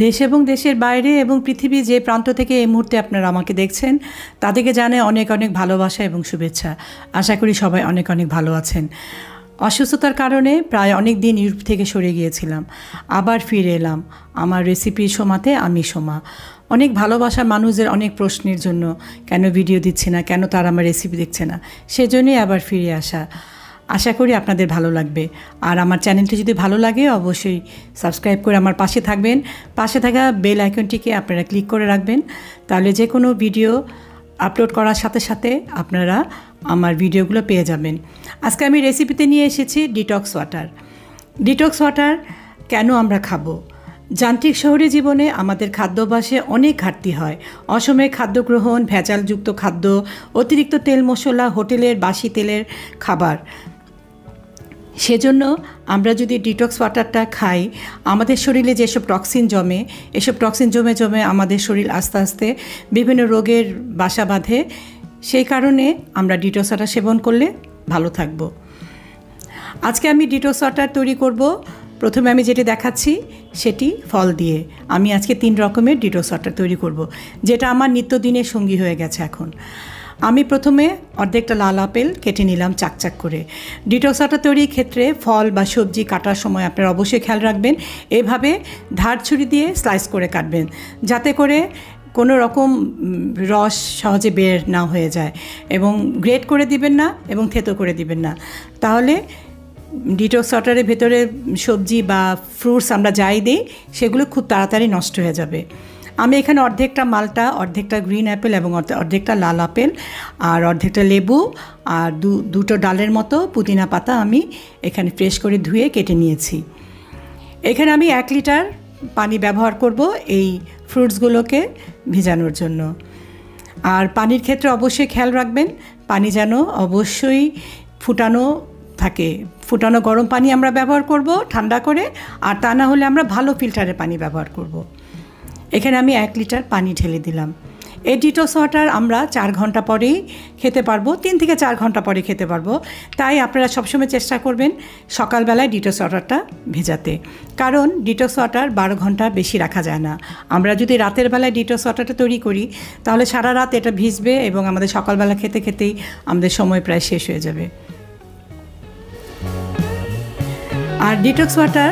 দেশ এবং দেশের বাইরে এবং পৃথিবীর যে প্রান্ত থেকে এই মুহূর্তে আপনারা আমাকে দেখছেন তাদেরকে জানাই অনেক অনেক ভালোবাসা এবং শুভেচ্ছা। আশা করি সবাই অনেক অনেক ভালো আছেন। অসুস্থতার কারণে প্রায় অনেক দিন ইউরোপ থেকে সরে গিয়েছিলাম, আবার ফিরে এলাম আমার রেসিপি শোমাতে। আমি সোমা। অনেক ভালোবাসা মানুষদের অনেক প্রশ্নের জন্য কেন ভিডিও দিচ্ছে না, কেন তারা আমার রেসিপি দেখছে না, সেজন্যই আবার ফিরে আসা। আশা করি আপনাদের ভালো লাগবে। আর আমার চ্যানেলটি যদি ভালো লাগে অবশ্যই সাবস্ক্রাইব করে আমার পাশে থাকবেন। পাশে থাকা বেল আইকনটিকে আপনারা ক্লিক করে রাখবেন, তাহলে যে কোনো ভিডিও আপলোড করার সাথে সাথে আপনারা আমার ভিডিওগুলো পেয়ে যাবেন। আজকে আমি রেসিপিতে নিয়ে এসেছি ডিটক্স ওয়াটার। ডিটক্স ওয়াটার কেন আমরা খাবো? যান্ত্রিক শহরে জীবনে আমাদের খাদ্যাভ্যাসে অনেক ঘাটতি হয়। অসময়ে খাদ্য গ্রহণ, ভেজালযুক্ত খাদ্য, অতিরিক্ত তেল মশলা, হোটেলের বাসি তেলের খাবার। সেজন্য আমরা যদি ডিটক্স ওয়াটারটা খাই, আমাদের শরীরে যেসব টক্সিন জমে, এসব টক্সিন জমে জমে আমাদের শরীর আস্তে আস্তে বিভিন্ন রোগের বাসা বাঁধে। সেই কারণে আমরা ডিটক্স ওয়াটার সেবন করলে ভালো থাকব। আজকে আমি ডিটক্স ওয়াটার তৈরি করব। প্রথমে আমি যেটি দেখাচ্ছি সেটি ফল দিয়ে। আমি আজকে 3 রকমের ডিটক্স ওয়াটার তৈরি করব, যেটা আমার নিত্যদিনের সঙ্গী হয়ে গেছে এখন। আমি প্রথমে অর্ধেকটা লাল আপেল কেটে নিলাম চাকচাক করে। ডিটক্স ওয়াটার তৈরির ক্ষেত্রে ফল বা সবজি কাটার সময় আপনারা অবশ্যই খেয়াল রাখবেন, এভাবে ধার ছুরি দিয়ে স্লাইস করে কাটবেন, যাতে করে কোনো রকম রস সহজে বের না হয়ে যায়। এবং গ্রেট করে দিবেন না এবং থেতো করে দিবেন না, তাহলে ডিটক্স ওয়াটারের ভেতরে সবজি বা ফ্রুটস আমরা যাই দিই সেগুলো খুব তাড়াতাড়ি নষ্ট হয়ে যাবে। আমি এখানে অর্ধেকটা মালটা, অর্ধেকটা গ্রিন অ্যাপেল এবং অর্ধেকটা লাল আপেল আর অর্ধেকটা লেবু আর দুটো ডালের মতো পুদিনা পাতা আমি এখানে ফ্রেশ করে ধুয়ে কেটে নিয়েছি। এখানে আমি 1 লিটার পানি ব্যবহার করব এই ফ্রুটসগুলোকে ভিজানোর জন্য। আর পানির ক্ষেত্রে অবশ্যই খেয়াল রাখবেন, পানি যেন অবশ্যই ফুটানো থাকে। ফুটানো গরম পানি আমরা ব্যবহার করব ঠান্ডা করে, আর তা না হলে আমরা ভালো ফিল্টারের পানি ব্যবহার করব। এখানে আমি 1 লিটার পানি ঢেলে দিলাম। এই ডিটক্স ওয়াটার আমরা 4 ঘন্টা পরেই খেতে পারবো, 3 থেকে 4 ঘন্টা পরে খেতে পারবো। তাই আপনারা সবসময় চেষ্টা করবেন সকালবেলায় ডিটক্স ওয়াটারটা ভেজাতে, কারণ ডিটক্স ওয়াটার 12 ঘন্টা বেশি রাখা যায় না। আমরা যদি রাতের বেলায় ডিটক্স ওয়াটারটা তৈরি করি তাহলে সারা রাত এটা ভিজবে এবং আমাদের সকালবেলা খেতে খেতেই আমাদের সময় প্রায় শেষ হয়ে যাবে। আর ডিটক্স ওয়াটার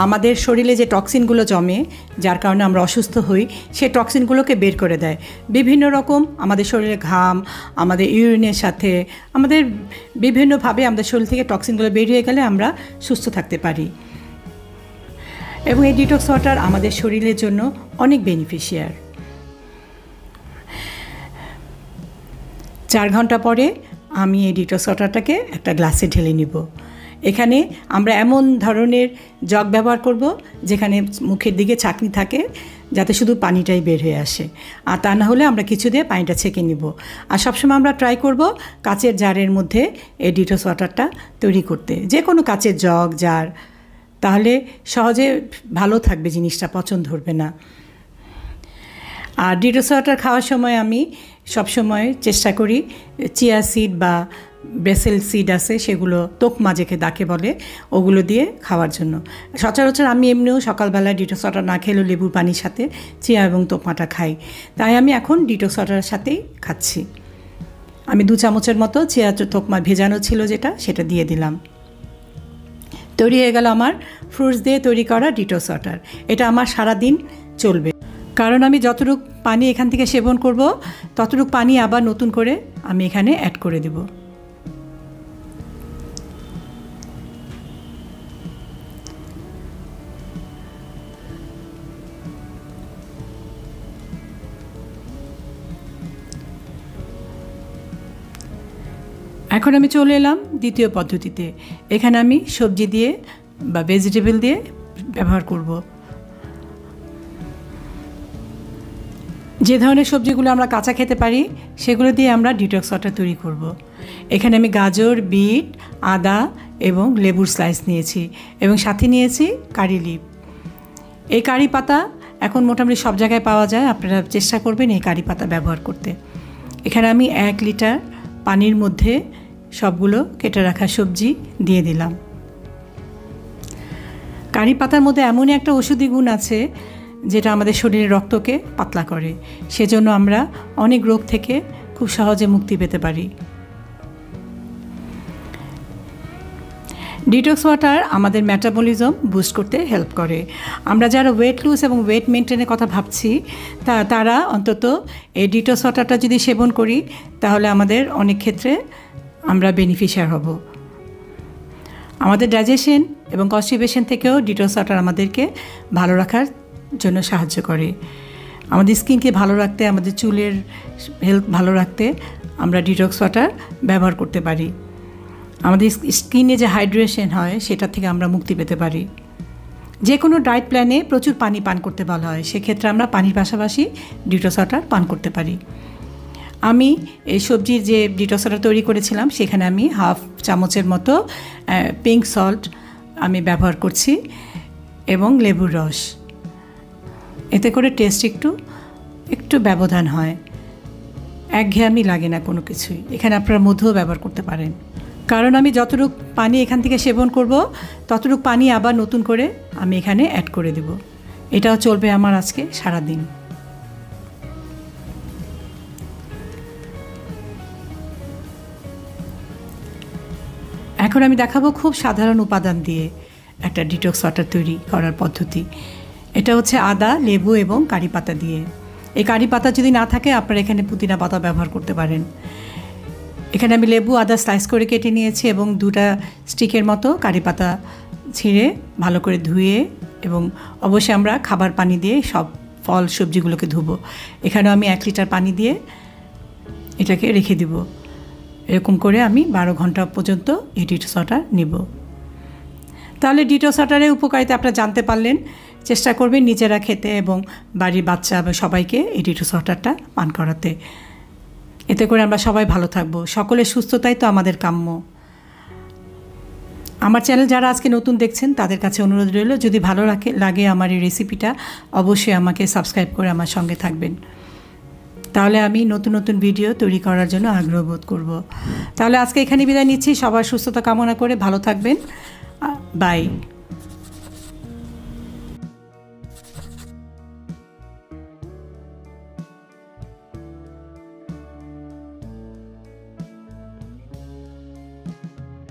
আমাদের শরীরে যে টক্সিনগুলো জমে, যার কারণে আমরা অসুস্থ হই, সেই টক্সিনগুলোকে বের করে দেয়। বিভিন্ন রকম আমাদের শরীরে ঘাম, আমাদের ইউরিনের সাথে আমাদের বিভিন্নভাবে আমাদের শরীর থেকে টক্সিনগুলো বেরিয়ে গেলে আমরা সুস্থ থাকতে পারি। এবং এই ডিটক্স ওয়াটার আমাদের শরীরের জন্য অনেক বেনিফিশিয়ার। 4 ঘন্টা পরে আমি এই ডিটক্স ওয়াটারটাকে একটা গ্লাসে ঢেলে নিব। এখানে আমরা এমন ধরনের জগ ব্যবহার করব যেখানে মুখের দিকে ছাঁকনি থাকে, যাতে শুধু পানিটাই বের হয়ে আসে। আর তা না হলে আমরা কিছু দিয়ে পানিটা ছেঁকে নিব। আর সবসময় আমরা ট্রাই করব কাচের জারের মধ্যে এই ডিটক্স ওয়াটারটা তৈরি করতে, যে কোনো কাচের জগ, জার, তাহলে সহজে ভালো থাকবে, জিনিসটা পচন ধরবে না। আর ডিটক্স ওয়াটার খাওয়ার সময় আমি সবসময় চেষ্টা করি চিয়া সিড বা বেসেল সিড আছে, সেগুলো তোকমা যাকে বলে, ওগুলো দিয়ে খাওয়ার জন্য। সচরাচর আমি এমনিও সকালবেলায় ডিটক্স ওয়াটার না খেলেও লেবুর পানির সাথে চিয়া এবং তোকমাটা খাই, তাই আমি এখন ডিটক্স ওয়াটারের সাথেই খাচ্ছি। আমি 2 চামচের মতো চিয়া তোকমা ভেজানো ছিল সেটা দিয়ে দিলাম। তৈরি হয়ে গেল আমার ফ্রুটস দিয়ে তৈরি করা ডিটক্স ওয়াটার। এটা আমার সারা দিন চলবে, কারণ আমি যতটুকু পানি এখান থেকে সেবন করব ততটুকু পানি আবার নতুন করে আমি এখানে অ্যাড করে দেব। এখন আমি চলে এলাম দ্বিতীয় পদ্ধতিতে। এখানে আমি সবজি দিয়ে বা ভেজিটেবল দিয়ে ব্যবহার করব। যে ধরনের সবজিগুলো আমরা কাঁচা খেতে পারি সেগুলো দিয়ে আমরা ডিটক্স ওয়াটার তৈরি করব। এখানে আমি গাজর, বিট, আদা এবং লেবুর স্লাইস নিয়েছি এবং সাথে নিয়েছি কারি লিভ। এই কারি পাতা এখন মোটামুটি সব জায়গায় পাওয়া যায়, আপনারা চেষ্টা করবেন এই কারি পাতা ব্যবহার করতে। এখানে আমি 1 লিটার পানির মধ্যে সবগুলো কেটে রাখা সবজি দিয়ে দিলাম। কারি পাতার মধ্যে এমনই একটা ঔষধি গুণ আছে যেটা আমাদের শরীরের রক্তকে পাতলা করে। সেজন্য আমরা অনেক রোগ থেকে খুব সহজে মুক্তি পেতে পারি। ডিটক্স ওয়াটার আমাদের মেটাবলিজম বুস্ট করতে হেল্প করে। আমরা যারা ওয়েট লুজ এবং ওয়েট মেনটেনের কথা ভাবছি তারা অন্তত এই ডিটক্স ওয়াটারটা যদি সেবন করি তাহলে আমাদের অনেক ক্ষেত্রে আমরা বেনিফিশিয়ার হব। আমাদের ডাইজেশন এবং কনস্টিপেশন থেকেও ডিটক্স ওয়াটার আমাদেরকে ভালো রাখার জন্য সাহায্য করে। আমাদের স্কিনকে ভালো রাখতে, আমাদের চুলের হেলথ ভালো রাখতে আমরা ডিটক্স ওয়াটার ব্যবহার করতে পারি। আমাদের স্কিনে যে হাইড্রেশন হয় সেটা থেকে আমরা মুক্তি পেতে পারি। যে কোনো ডায়েট প্ল্যানে প্রচুর পানি পান করতে বলা হয়, সেক্ষেত্রে আমরা পানির পাশাপাশি ডিটক্স ওয়াটার পান করতে পারি। আমি এই সবজির যে ডিটক্স ওয়াটার তৈরি করেছিলাম সেখানে আমি হাফ চামচের মতো পিঙ্ক সল্ট আমি ব্যবহার করছি এবং লেবুর রস। এতে করে টেস্ট একটু ব্যবধান হয়, একঘেয়েমি লাগে না কোনো কিছুই। এখানে আপনারা মধুও ব্যবহার করতে পারেন, কারণ আমি যতটুকু পানি এখান থেকে সেবন করব ততটুকু পানি আবার নতুন করে আমি এখানে অ্যাড করে দেব। এটাও চলবে আমার আজকে সারাদিন। এখন আমি দেখাবো খুব সাধারণ উপাদান দিয়ে একটা ডিটক্স ওয়াটার তৈরি করার পদ্ধতি। এটা হচ্ছে আদা, লেবু এবং কারি পাতা দিয়ে। এই কারি পাতা যদি না থাকে আপনারা এখানে পুদিনা পাতা ব্যবহার করতে পারেন। এখানে আমি লেবু, আদা স্লাইস করে কেটে নিয়েছি এবং 2টা স্টিকের মতো কারি পাতা ছিঁড়ে ভালো করে ধুয়ে, এবং অবশ্যই আমরা খাবার পানি দিয়ে সব ফল সবজিগুলোকে ধুবো। এখানেও আমি 1 লিটার পানি দিয়ে এটাকে রেখে দিব। এরকম করে আমি 12 ঘন্টা পর্যন্ত এই ডিটক্স ওয়াটার নিব। তাহলে ডিটক্স ওয়াটারের উপকারিতা আপনারা জানতে পারলেন। চেষ্টা করবেন নিজেরা খেতে এবং বাড়ির বাচ্চা এবং সবাইকে এই ডিটক্স ওয়াটারটা পান করাতে। এতে করে আমরা সবাই ভালো থাকব। সকলের সুস্থতাই তো আমাদের কাম্য। আমার চ্যানেল যারা আজকে নতুন দেখছেন তাদের কাছে অনুরোধ রইল, যদি ভালো লাগে আমার এই রেসিপিটা অবশ্যই আমাকে সাবস্ক্রাইব করে আমার সঙ্গে থাকবেন। তাহলে আমি নতুন নতুন ভিডিও তৈরি করার জন্য আগ্রহ বোধ করব। তাহলে আজকে এখানে বিদায় নিচ্ছি। সবার সুস্থতা কামনা করে ভালো থাকবেন। বাই।